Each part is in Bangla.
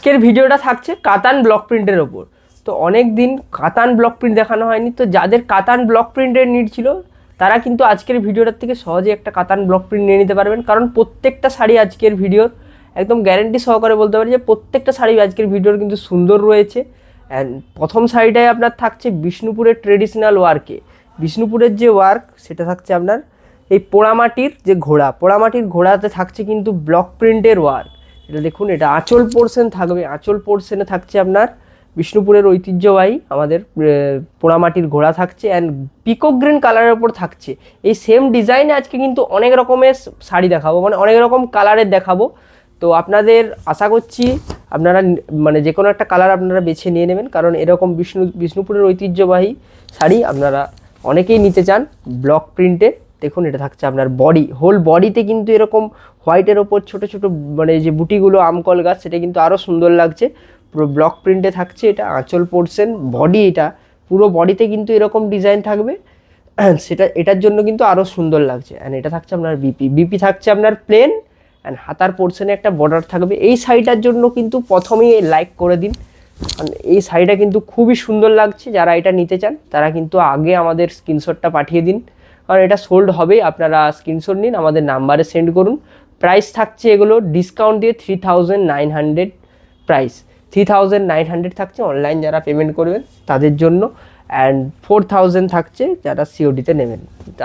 আজকের ভিডিওটা থাকছে কাতান ব্লক প্রিন্টের ওপর। তো অনেক দিন কাতান ব্লক প্রিন্ট দেখানো হয়নি, তো যাদের কাতান ব্লক প্রিন্টের নিড ছিল তারা কিন্তু আজকের ভিডিওটার থেকে সহজে একটা কাতান ব্লক প্রিন্ট নিয়ে নিতে পারবেন। কারণ প্রত্যেকটা শাড়ি আজকের ভিডিওর একদম গ্যারেন্টি সহকারে বলতে পারি যে প্রত্যেকটা শাড়ি আজকের ভিডিওর কিন্তু সুন্দর রয়েছে। অ্যান্ড প্রথম শাড়িটাই আপনার থাকছে বিষ্ণুপুরের ট্রেডিশনাল ওয়ার্কে। বিষ্ণুপুরের যে ওয়ার্ক সেটা থাকছে আপনার এই পোড়ামাটির যে পোড়ামাটির ঘোড়াতে থাকছে কিন্তু ব্লক প্রিন্টের ওয়ার্ক। এটা দেখুন, এটা আঁচল পোর্শন থাকবে, আঁচল পোর্শনে থাকছে আপনার বিষ্ণুপুরের ঐতিহ্যবাহী আমাদের পোড়ামাটির ঘোড়া থাকছে অ্যান্ড পিকক গ্রিন কালারের ওপর থাকছে। এই সেম ডিজাইনে আজকে কিন্তু অনেক রকমের শাড়ি দেখাবো, মানে অনেক রকম কালারের দেখাবো। তো আপনাদের আশা করছি আপনারা মানে যে কোনো একটা কালার আপনারা বেছে নিয়ে নেবেন, কারণ এরকম বিষ্ণুপুরের ঐতিহ্যবাহী শাড়ি আপনারা অনেকেই নিতে চান ব্লক প্রিন্টে। দেখুন, এটা থাকছে আপনার বডি, হোল বডিতে কিন্তু এরকম হোয়াইটের ওপর ছোট ছোট মানে যে বুটিগুলো আমকল গাছ, সেটা কিন্তু আরও সুন্দর লাগছে। পুরো ব্লক প্রিন্টে থাকছে, এটা আঁচল পোর্শন, বডি এটা পুরো বডিতে কিন্তু এরকম ডিজাইন থাকবে, সেটা এটার জন্য কিন্তু আরও সুন্দর লাগছে। অ্যান্ড এটা থাকছে আপনার বিপি থাকছে আপনার প্লেন অ্যান্ড হাতার পোর্শনে একটা বর্ডার থাকবে। এই শাড়িটার জন্য কিন্তু প্রথমেই লাইক করে দিন, কারণ এই শাড়িটা কিন্তু খুবই সুন্দর লাগছে। যারা এটা নিতে চান তারা কিন্তু আগে আমাদের স্ক্রিনশটটা পাঠিয়ে দিন, কারণ এটা সোল্ড হবে। আপনারা স্ক্রিনশট নিন, আমাদের নাম্বারে সেন্ড করুন। প্রাইস থাকছে এগুলো ডিসকাউন্ট দিয়ে 3900 প্রাইস, 3900 থাকছে অনলাইন যারা পেমেন্ট করবেন তাদের জন্য, অ্যান্ড 4000 থাকছে যারা সিওডিতে নেবেন।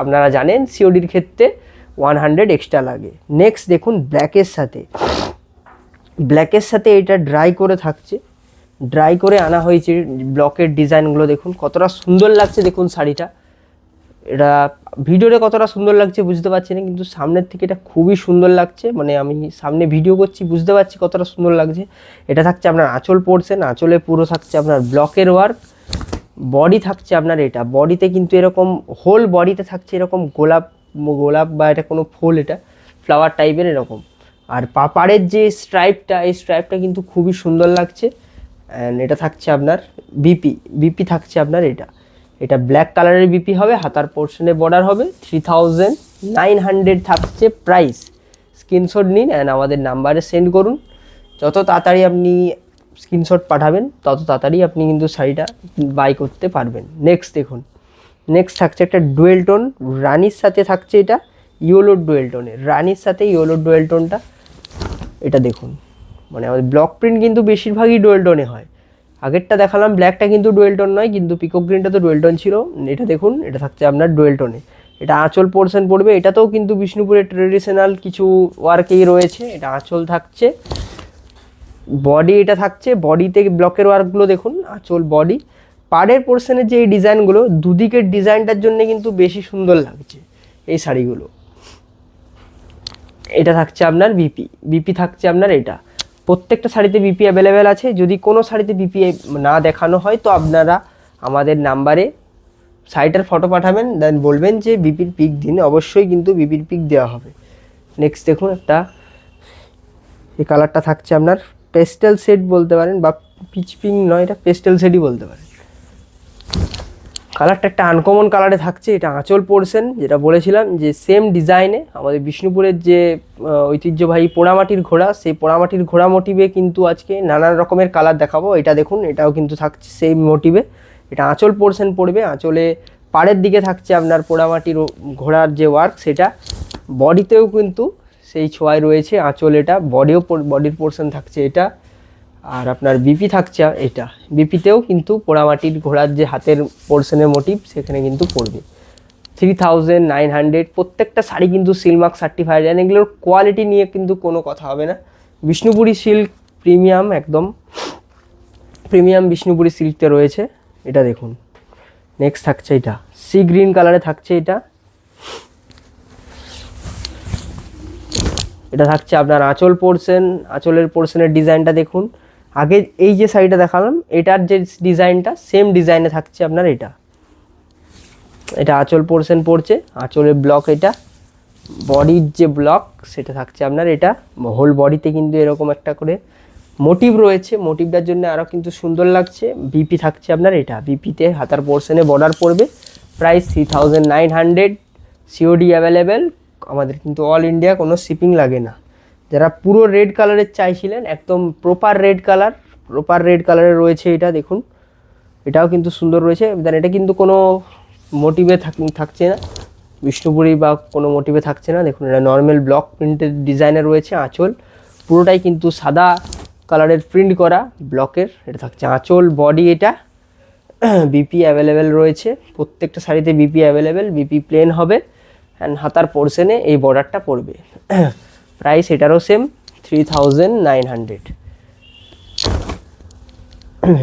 আপনারা জানেন সিওডির ক্ষেত্রে 100 এক্সট্রা লাগে। নেক্সট দেখুন, ব্ল্যাকের সাথে এটা ড্রাই করে থাকছে, ড্রাই করে আনা হয়েছে। ব্লকের ডিজাইনগুলো দেখুন কতটা সুন্দর লাগছে। দেখুন শাড়িটা, এটা ভিডিওতে কতটা সুন্দর লাগছে বুঝতে পারছি না, কিন্তু সামনের থেকে এটা খুবই সুন্দর লাগছে। মানে আমি সামনে ভিডিও করছি বুঝতে পারছি কতটা সুন্দর লাগছে। এটা থাকছে আপনার আঁচল পোর্শন, আঁচলে পুরো থাকছে আপনার ব্লকের ওয়ার্ক। বডি থাকছে আপনার এটা, বডিতে কিন্তু এরকম হোল বডিতে থাকছে এরকম গোলাপ বা এটা কোনো ফুল, এটা ফ্লাওয়ার টাইপের এরকম। আর পাড়ের যে স্ট্রাইপটা, এই স্ট্রাইপটা কিন্তু খুবই সুন্দর লাগছে। অ্যান্ড এটা থাকছে আপনার বিপি থাকছে আপনার এটা ব্ল্যাক কালারের বিপি হবে, হাতার পোর্শনে বর্ডার হবে। 3900 থাকছে প্রাইস। স্ক্রিনশট নিন অ্যান্ড আমাদের নাম্বারে সেন্ড করুন। যত তাড়াতাড়ি আপনি স্ক্রিনশট পাঠাবেন তত তাড়াতাড়ি আপনি কিন্তু শাড়িটা বাই করতে পারবেন। নেক্সট দেখুন, নেক্সট থাকছে একটা ডুয়েল টোন, রানির সাথে থাকছে এটা ইয়েলো ডুয়েল টোনের, রানির সাথে ইয়েলো ডুয়েল টোনটা। এটা দেখুন, মানে আমাদের ব্লক প্রিন্ট কিন্তু বেশিরভাগই ডুয়েল টোনে হয়। আগেরটা দেখালাম ব্ল্যাকটা কিন্তু ডুয়েল টোন নয়, কিন্তু পিকক গ্রিনটা তো ডুয়েল টোন ছিল। এটা দেখুন, এটা থাকছে আপনার ডুয়েল টোনে, এটা আঁচল পোর্শন পড়বে। এটাতেও কিন্তু বিষ্ণুপুরের ট্রেডিশনাল কিছু ওয়ার্কেই রয়েছে। এটা আঁচল থাকছে, বডি এটা থাকছে, বডিতে ব্লকের ওয়ার্কগুলো দেখুন, আঁচল বডি। পাড়ের পোর্শনের যে এই ডিজাইনগুলো, দুদিকের ডিজাইনটার জন্য কিন্তু বেশি সুন্দর লাগছে এই শাড়িগুলো। এটা থাকছে আপনার বিপি থাকছে আপনার এটা। প্রত্যেকটা শাড়িতে বিপি অ্যাভেলেবেল আছে। যদি কোনো শাড়িতে বিপি না দেখানো হয় তো আপনারা আমাদের নাম্বারে শাড়িটার ফটো পাঠাবেন, দেন বলবেন যে বিপির পিক দিন, অবশ্যই কিন্তু বিপির পিক দেওয়া হবে। নেক্সট দেখুন, একটা এই কালারটা থাকছে আপনার পেস্টেল শেড বলতে পারেন, বা পিচ পিঙ্ক নয়, এটা পেস্টেল শেডই বলতে পারেন। কালারটা একটা আনকমন কালারে থাকছে। এটা আঁচল পোর্শন, যেটা বলেছিলাম যে সেম ডিজাইনে আমাদের বিষ্ণুপুরের যে ঐতিহ্যবাহী পোড়ামাটির ঘোড়া, সেই পোড়ামাটির ঘোড়া মোটিভে কিন্তু আজকে নানান রকমের কালার দেখাবো। এটা দেখুন, এটাও কিন্তু থাকছে সেই মোটিভে। এটা আঁচল পোর্শন পড়বে, আঁচলে পাড়ের দিকে থাকছে আপনার পোড়ামাটির ঘোড়ার যে ওয়ার্ক, সেটা বডিতেও কিন্তু সেই ছোঁয়ায় রয়েছে। আঁচল এটা বডির পোর্শন থাকছে এটা। আর আপনার বিপি থাকছে এটা, বিপিতেও কিন্তু পোড়ামাটির ঘোড়ার যে হাতের পোর্শনের মোটিভ সেখানে কিন্তু পড়বে। 3900 প্রত্যেকটা শাড়ি কিন্তু সিলমার্ক সার্টিফাইড, অ্যান্ড এগুলোর কোয়ালিটি নিয়ে কিন্তু কোনো কথা হবে না। বিষ্ণুপুরি সিল্ক প্রিমিয়াম, একদম প্রিমিয়াম বিষ্ণুপুরি সিল্কতে রয়েছে। এটা দেখুন, নেক্সট থাকছে এটা সি গ্রিন কালারে থাকছে এটা থাকছে আপনার আঁচল পোর্শন, আঁচলের পোর্শনের ডিজাইনটা দেখুন। আগে এই যে শাড়িটা দেখালাম এটার যে ডিজাইনটা সেম ডিজাইনে থাকছে আপনার এটা আঁচল পোর্শন পড়ছে, আঁচলের ব্লক এটা, বডির যে ব্লক সেটা থাকছে আপনার এটা। হোল বডিতে কিন্তু এরকম একটা করে মোটিভ রয়েছে, মোটিভটার জন্য আরও কিন্তু সুন্দর লাগছে। বিপি থাকছে আপনার এটা, বিপিতে হাতার পোর্শনে বর্ডার পড়বে। Price 3900, COD available. আমাদের কিন্তু অল ইন্ডিয়া কোনো শিপিং লাগে না। যারা পুরো রেড কালারের চাইছিলেন, একদম প্রপার রেড কালারের রয়েছে এটা দেখুন, এটাও কিন্তু সুন্দর রয়েছে। দেন এটা কিন্তু কোনো মোটিভে থাকছে না, বিষ্ণুপুরি বা কোনো মোটিভে থাকছে না। দেখুন এটা নর্মাল ব্লক প্রিন্টের ডিজাইনে রয়েছে। আঁচল পুরোটাই কিন্তু সাদা কালারের প্রিন্ট করা ব্লকের, এটা থাকছে আঁচল। বডি এটা বিপি অ্যাভেলেবেল রয়েছে, প্রত্যেকটা শাড়িতে বিপি অ্যাভেলেবেল, বিপি প্লেন হবে। অ্যান্ড হাতার পোর্শনে এই বর্ডারটা পড়বে। প্রাইস এটারও সেম 3900।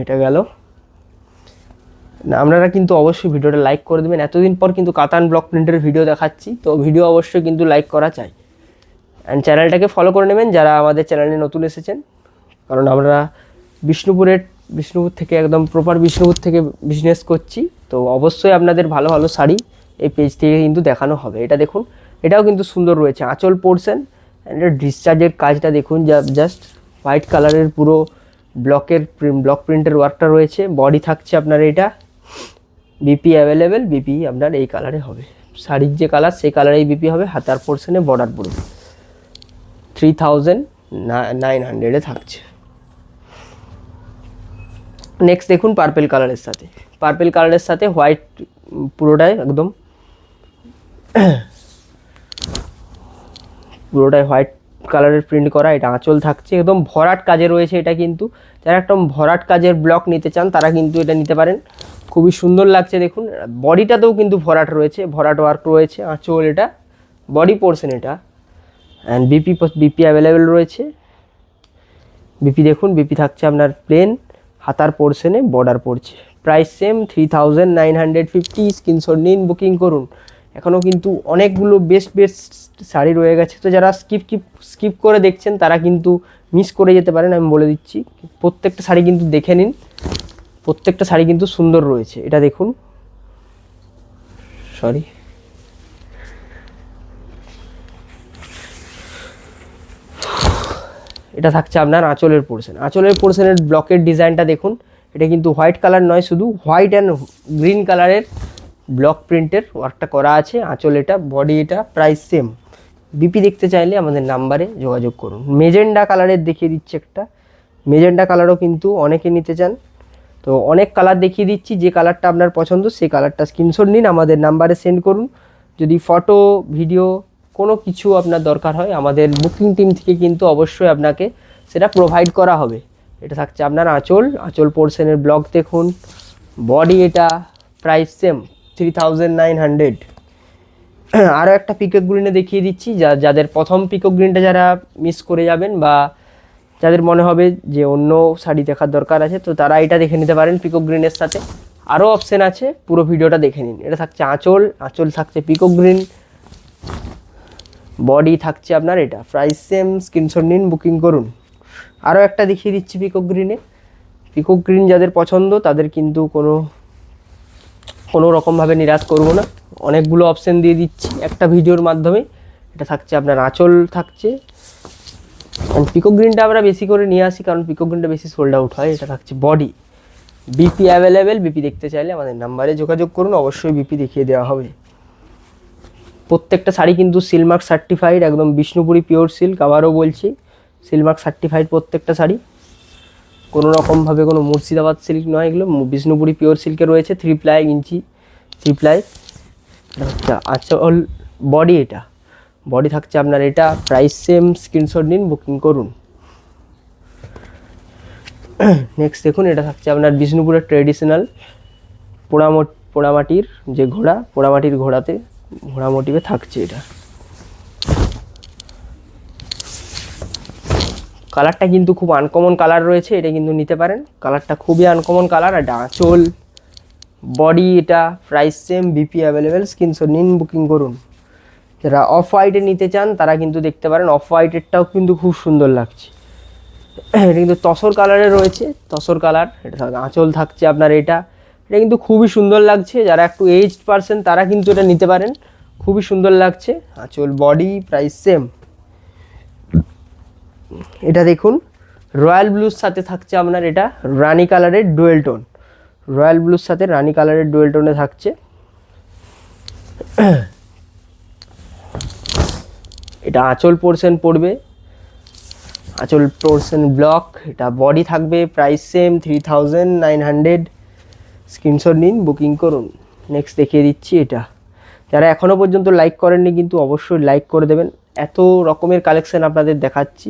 এটা গেল। আপনারা কিন্তু অবশ্যই ভিডিওটা লাইক করে দেবেন। এতদিন পর কিন্তু কাতান ব্লক প্রিন্টের ভিডিও দেখাচ্ছি, তো ভিডিও অবশ্যই কিন্তু লাইক করা চাই। অ্যান্ড চ্যানেলটাকে ফলো করে নেবেন যারা আমাদের চ্যানেলে নতুন এসেছেন, কারণ আমরা বিষ্ণুপুর থেকে একদম প্রপার বিষ্ণুপুর থেকে বিজনেস করছি। তো অবশ্যই আপনাদের ভালো ভালো শাড়ি এই পেজ থেকে কিন্তু দেখানো হবে। এটা দেখুন, এটাও কিন্তু সুন্দর রয়েছে আঁচল পোর্শন। অ্যান্ড এটা ডিসচার্জের কাজটা দেখুন, জাস্ট হোয়াইট কালারের পুরো ব্লক প্রিন্টের ওয়ার্কটা রয়েছে। বডি থাকছে আপনার এটা বিপি অ্যাভেলেবেল, বিপি আপনার এই কালারে হবে, শাড়ির যে কালার সেই কালারেই বিপি হবে। হাতার পোর্শনে বর্ডার পড়বে। 3900 থাকছে। নেক্সট দেখুন পার্পেল কালারের সাথে হোয়াইট, পুরোটাই হোয়াইট কালারের প্রিন্ট করা। এটা আঁচল থাকছে, একদম ভরাট কাজে রয়েছে এটা কিন্তু। যারা একদম ভরাট কাজের ব্লক নিতে চান তারা কিন্তু এটা নিতে পারেন, খুবই সুন্দর লাগছে। দেখুন বডিটাতেও কিন্তু ভরাট ওয়ার্ক রয়েছে। আঁচল এটা, বডি পোর্শন এটা। অ্যান্ড বিপি অ্যাভেলেবেল রয়েছে। বিপি দেখুন, বিপি থাকছে আপনার প্লেন, হাতার পোর্শনে বর্ডার পড়ছে। Price same 3950। স্ক্রিনশট নিন, বুকিং করুন। এখনও কিন্তু অনেকগুলো বেস্ট শাড়ি রয়ে গেছে, তো যারা স্কিপ করে দেখছেন তারা কিন্তু মিস করে যেতে পারেন। আমি বলে দিচ্ছি, প্রত্যেকটা শাড়ি কিন্তু দেখে নিন, প্রত্যেকটা শাড়ি কিন্তু সুন্দর রয়েছে। এটা দেখুন, এটা থাকছে আপনার আঁচলের পোর্শনের ব্লকের ডিজাইনটা দেখুন। এটা কিন্তু হোয়াইট কালার নয়, শুধু হোয়াইট অ্যান্ড গ্রিন কালারের ব্লক প্রিন্টের ওয়ার্কটা করা আছে। আঁচল এটা, বডি এটা, প্রাইস সেম। বিপি দেখতে চাইলে আমাদের নাম্বারে যোগাযোগ করুন। মেজেন্ডা কালারের দেখিয়ে দিচ্ছি একটা, মেজেন্ডা কালারও কিন্তু অনেকে নিতে চান, তো অনেক কালার দেখিয়ে দিচ্ছি। যে কালারটা আপনার পছন্দ সেই কালারটা স্ক্রিনশট নিন, আমাদের নাম্বারে সেন্ড করুন। যদি ফটো, ভিডিও কোনো কিছু আপনার দরকার হয়, আমাদের বুকিং টিম থেকে কিন্তু অবশ্যই আপনাকে সেটা প্রোভাইড করা হবে। এটা থাকছে আপনার আঁচল পোর্শনের ব্লক দেখুন। বডি এটা, প্রাইস সেম 3900। আরও একটা পিকক গ্রিনে দেখিয়ে দিচ্ছি, যাদের প্রথম পিকক গ্রিনটা যারা মিস করে যাবেন, বা যাদের মনে হবে যে অন্য শাড়ি দেখার দরকার আছে, তো তারা এটা দেখে নিতে পারেন। পিকক গ্রিনের সাথে আরও অপশান আছে, পুরো ভিডিওটা দেখে নিন। এটা থাকছে আঁচল থাকছে পিকক গ্রিন, বডি থাকছে আপনার এটা, প্রাইস সেম। স্ক্রিনশট নিন, বুকিং করুন। আরও একটা দেখিয়ে দিচ্ছি পিকক গ্রিন যাদের পছন্দ তাদের কিন্তু কোনো রকমভাবে নিরাশ করব না, অনেকগুলো অপশান দিয়ে দিচ্ছি একটা ভিডিওর মাধ্যমে। এটা থাকছে আপনার আঁচল থাকছে। পিকক গ্রিনটা আমরা বেশি করে নিয়ে আসি, কারণ পিকক গ্রিনটা বেশি সোল্ড আউট হয়। এটা থাকছে বডি, বিপি অ্যাভেলেবেল। বিপি দেখতে চাইলে আমাদের নাম্বারে যোগাযোগ করুন, অবশ্যই বিপি দেখিয়ে দেওয়া হবে। প্রত্যেকটা শাড়ি কিন্তু সিলমার্ক সার্টিফাইড, একদম বিষ্ণুপুরি পিওর সিল্ক। আবারও বলছি, সিলমার্ক সার্টিফাইড প্রত্যেকটা শাড়ি, কোনো রকমভাবে কোনো মুর্শিদাবাদ সিল্ক নয়, এগুলো বিষ্ণুপুরি পিওর সিল্কে রয়েছে। 3 প্লাই ইঞ্চি 3 প্লাই। আঁচল, বডি এটা, বডি থাকছে আপনার এটা, প্রাইস সেম। স্ক্রিনশট নিন, বুকিং করুন। নেক্সট দেখুন, এটা থাকছে আপনার বিষ্ণুপুরের ট্রেডিশনাল পোড়ামাটির যে ঘোড়া, পোড়ামাটির ঘোড়াতে ঘোড়া মোটিভে থাকছে এটা। কালারটা কিন্তু খুব আনকমন কালার রয়েছে, এটা কিন্তু নিতে পারেন। কালারটা খুবই আনকমন কালার। আর আঁচল, বডি এটা, price same. BP available. Screenshot নিন, বুকিং করুন। যারা অফ হোয়াইটে নিতে চান তারা কিন্তু দেখতে পারেন, অফ হোয়াইটেরটাও কিন্তু খুব সুন্দর লাগছে। এটা কিন্তু তসর কালারে রয়েছে, তসর কালার। এটা আঁচল থাকছে আপনার এটা কিন্তু খুবই সুন্দর লাগছে। যারা একটু এজড পারসন তারা কিন্তু এটা নিতে পারেন, খুবই সুন্দর লাগছে। আঁচল, বডি, প্রাইস সেম। এটা দেখুন, রয়্যাল ব্লুর সাথে থাকছে আপনার এটা রানি কালারের ডুয়েল টোন, রয়্যাল ব্লুর সাথে রানি কালারের ডুয়েল টোনে থাকছে। এটা আঁচল পোর্শন পড়বে, আঁচল পোর্শন ব্লক, এটা বডি থাকবে প্রাইস সেম 3900, স্ক্রিনশট নিন, বুকিং করুন। নেক্সট দেখিয়ে দিচ্ছি এটা। যারা এখনও পর্যন্ত লাইক করেননি কিন্তু অবশ্যই লাইক করে দেবেন, এত রকমের কালেকশান আপনাদের দেখাচ্ছি,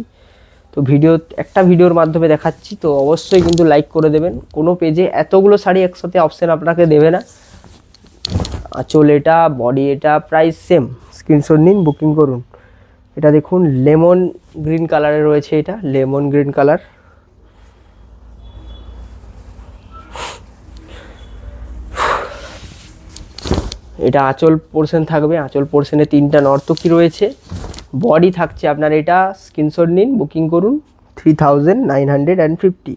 তো একটা ভিডিওর মাধ্যমে দেখাচ্ছি, তো অবশ্যই কিন্তু লাইক করে দেবেন। কোনো পেজে এতগুলো শাড়ি একসাথে অপশান আপনাকে দেবে না। আঁচল এটা, বডি এটা, প্রাইস সেম, স্ক্রিনশট নিন, বুকিং করুন। এটা দেখুন লেমন গ্রিন কালারে রয়েছে, এটা লেমন গ্রিন কালার। এটা আঁচল পোর্শন থাকবে, আঁচল পোর্শনে 3টা নর্তকী রয়েছে। বডি থাকছে আপনার এটা, স্ক্রিনশট নিন, বুকিং করুন। 3950,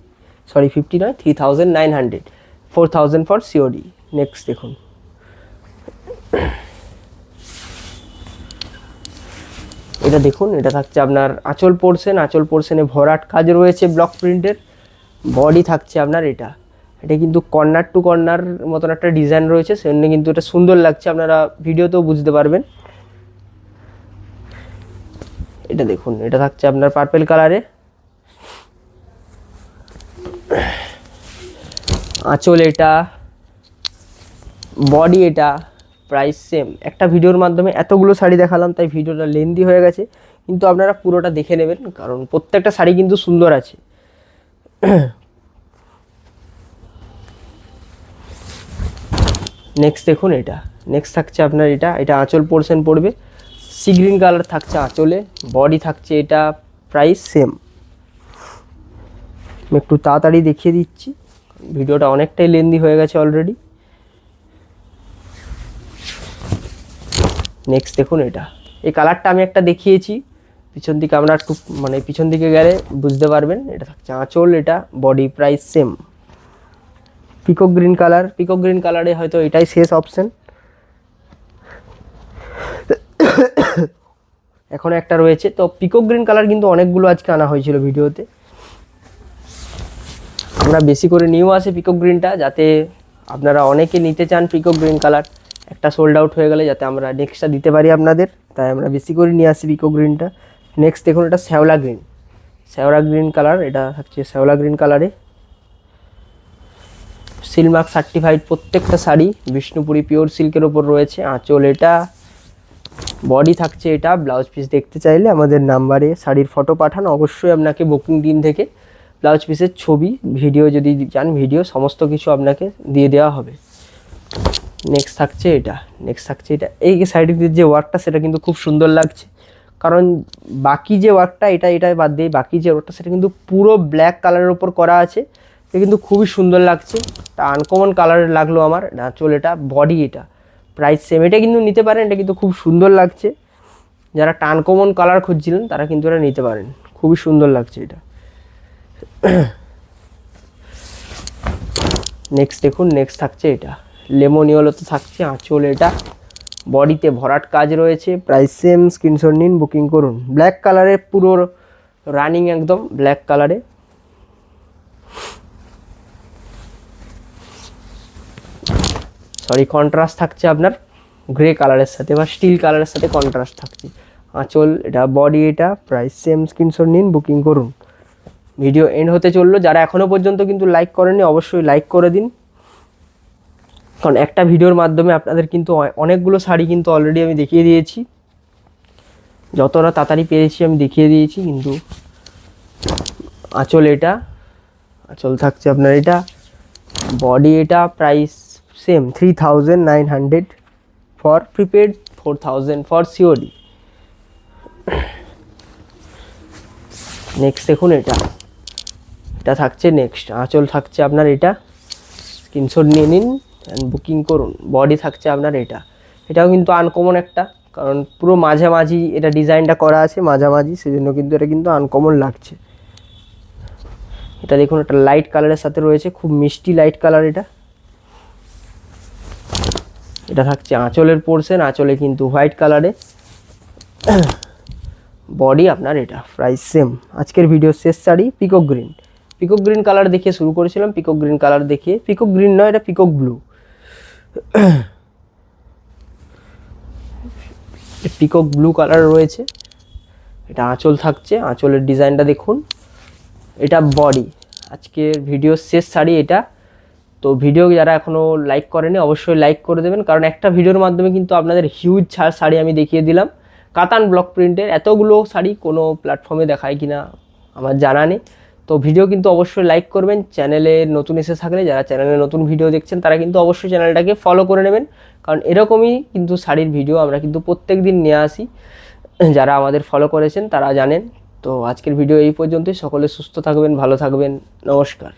সরি 50 নয়, 3900, 4000 ফর সিওডি। নেক্সট দেখুন, এটা দেখুন, এটা থাকছে আপনার আঁচল পোর্শন, আঁচল পোর্শনে ভরাট কাজ রয়েছে ব্লক প্রিন্টের। বডি থাকছে আপনার এটা, এটা কিন্তু কর্নার টু কর্নার মতন একটা ডিজাইন রয়েছে, সেজন্য কিন্তু এটা সুন্দর লাগছে, আপনারা ভিডিওতেও বুঝতে পারবেন। এটা দেখুন, এটা থাকছে আপনার পার্পেল কালারে। আঁচল এটা, বডি এটা, প্রাইস সেম। একটা ভিডিওর মাধ্যমে এতগুলো শাড়ি দেখালাম, তাই ভিডিওটা লেন্দি হয়ে গেছে, কিন্তু আপনারা পুরোটা দেখে নেবেন, কারণ প্রত্যেকটা শাড়ি কিন্তু সুন্দর আছে। নেক্সট দেখুন এটা, নেক্সট থাকছে আপনার এটা, এটা আঁচল পোর্শন পড়বে, সি গ্রিন কালার থাকছে আঁচলে। বডি থাকছে এটা, প্রাইস সেম। আমি একটু তাড়াতাড়ি দেখিয়ে দিচ্ছি, ভিডিওটা অনেকটাই লেন্দি হয়ে গেছে অলরেডি। নেক্সট দেখুন এটা, এই কালারটা আমি একটা দেখিয়েছি, পিছন দিকে আমরা একটু মানে পিছন দিকে গেলে বুঝতে পারবেন। এটা থাকছে আঁচল, এটা body, price same. Peacock green colour, peacock green কালারে হয়তো এটাই শেষ অপশন, এখনও একটা রয়েছে। তো পিকক গ্রিন কালার কিন্তু অনেকগুলো আজকে আনা হয়েছিল ভিডিওতে, আমরা বেশি করে নিয়েও আসে পিকক গ্রিনটা, যাতে আপনারা অনেকে নিতে চান পিকক গ্রিন কালার, একটা সোল্ড আউট হয়ে গেলে যাতে আমরা নেক্সটটা দিতে পারি আপনাদের, তাই আমরা বেশি করে নিয়ে আসি পিকক গ্রিনটা। নেক্সট দেখুন, এটা শ্যাওলা গ্রিন, শ্যাওলা গ্রিন কালার, এটা থাকছে শ্যাওলা গ্রিন কালারে। সিলমার্ক সার্টিফাইড প্রত্যেকটা শাড়ি, বিষ্ণুপুরি পিওর সিল্কের ওপর রয়েছে। আঁচল এটা, বডি থাকছে এটা। ব্লাউজ পিস দেখতে চাইলে আমাদের নাম্বারে শাড়ির ফটো পাঠান, অবশ্যই আপনাকে বুকিং দিন থেকে ব্লাউজ পিসের ছবি, ভিডিও যদি চান ভিডিও, সমস্ত কিছু আপনাকে দিয়ে দেওয়া হবে। নেক্সট থাকছে এটা, নেক্সট থাকছে এটা, এই সাইডের যে ওয়ার্কটা সেটা কিন্তু খুব সুন্দর লাগছে, কারণ বাকি যে ওয়ার্কটা এটা বাদ দিয়ে বাকি যে ওয়ার্কটা সেটা কিন্তু পুরো ব্ল্যাক কালারের ওপর করা আছে, এটা কিন্তু খুবই সুন্দর লাগছে, এটা আনকমন কালারের লাগলো আমার। আঁচল এটা, বডি এটা, প্রাইস সেম। এটা কিন্তু নিতে পারেন, এটা কিন্তু খুব সুন্দর লাগছে, যারা আনকমন কালার খুঁজছিলেন তারা কিন্তু এটা নিতে পারেন, খুবই সুন্দর লাগছে এটা। নেক্সট দেখুন, নেক্সট থাকছে এটা লেমন ইয়েলোতে থাকছে আঁচল এটা, বডিতে ভরাট কাজ রয়েছে, প্রাইস সেম, স্ক্রিনশট নিন, বুকিং করুন। ব্ল্যাক কালারে পুরো রানিং, একদম ব্ল্যাক কালারে। সরি, কন্ট্রাস্ট থাকছে আপনার গ্রে কালারের সাথে বা স্টিল কালারের সাথে কন্ট্রাস্ট থাকছে। আঁচল এটা, বডি এটা, প্রাইস সেম, স্ক্রিনশট নিন, বুকিং করুন। ভিডিও এন্ড হতে চললো, যারা এখনও পর্যন্ত কিন্তু লাইক করেননি অবশ্যই লাইক করে দিন, কারণ একটা ভিডিওর মাধ্যমে আপনাদের কিন্তু অনেকগুলো শাড়ি কিন্তু অলরেডি আমি দেখিয়ে দিয়েছি, যতটা তাড়াতাড়ি পেরেছি আমি দেখিয়ে দিয়েছি। কিন্তু আঁচল এটা, আঁচল থাকছে আপনার এটা, বডি এটা, price same 3900 for prepaid, 4000 for COD. Next দেখুন এটা, এটা থাকছে নেক্সট, আঁচল থাকছে আপনার এটা, স্ক্রিনশট নিয়ে নিন অ্যান্ড বুকিং করুন। বডি থাকছে আপনার এটা, এটাও কিন্তু আনকমন একটা, কারণ পুরো মাঝামাঝি এটা ডিজাইনটা করা আছে মাঝামাঝি, সেজন্য কিন্তু এটা কিন্তু আনকমন লাগছে। এটা দেখুন, একটা লাইট কালারের সাথে রয়েছে, খুব মিষ্টি লাইট কালার এটা। এটা থাকছে আঁচলের পোর্শন, আঁচলে কিন্তু হোয়াইট কালারে, বডি আপনার এটা, প্রাইস সেম। আজকের ভিডিওর শেষ sari peacock green, peacock green colour দেখিয়ে শুরু করেছিলাম, পিকক গ্রিন কালার দেখিয়ে, পিকক গ্রিন নয় এটা peacock blue, peacock blue colour রয়েছে। এটা আঁচল থাকছে, আঁচলের ডিজাইনটা দেখুন। এটা বডি। আজকের ভিডিওর শেষ শাড়ি এটা। তো ভিডিও যারা এখনও লাইক করেনি অবশ্যই লাইক করে দেবেন, কারণ একটা ভিডিওর মাধ্যমে কিন্তু আপনাদের হিউজ শাড়ি আমি দেখিয়ে দিলাম কাতান ব্লক প্রিন্টের। এতগুলো শাড়ি কোনো প্ল্যাটফর্মে দেখায় কিনা আমার জানা নেই। তো ভিডিও কিন্তু অবশ্যই লাইক করবেন। চ্যানেলে নতুন এসে থাকলে, যারা চ্যানেলে নতুন ভিডিও দেখছেন তারা কিন্তু অবশ্যই চ্যানেলটাকে ফলো করে নেবেন, কারণ এরকমই কিন্তু শাড়ির ভিডিও আমরা কিন্তু প্রত্যেক দিন নিয়ে আসি। যারা আমাদের ফলো করেছেন তারা জানেন। তো আজকের ভিডিও এই পর্যন্তই। সকলে সুস্থ থাকবেন, ভালো থাকবেন। নমস্কার।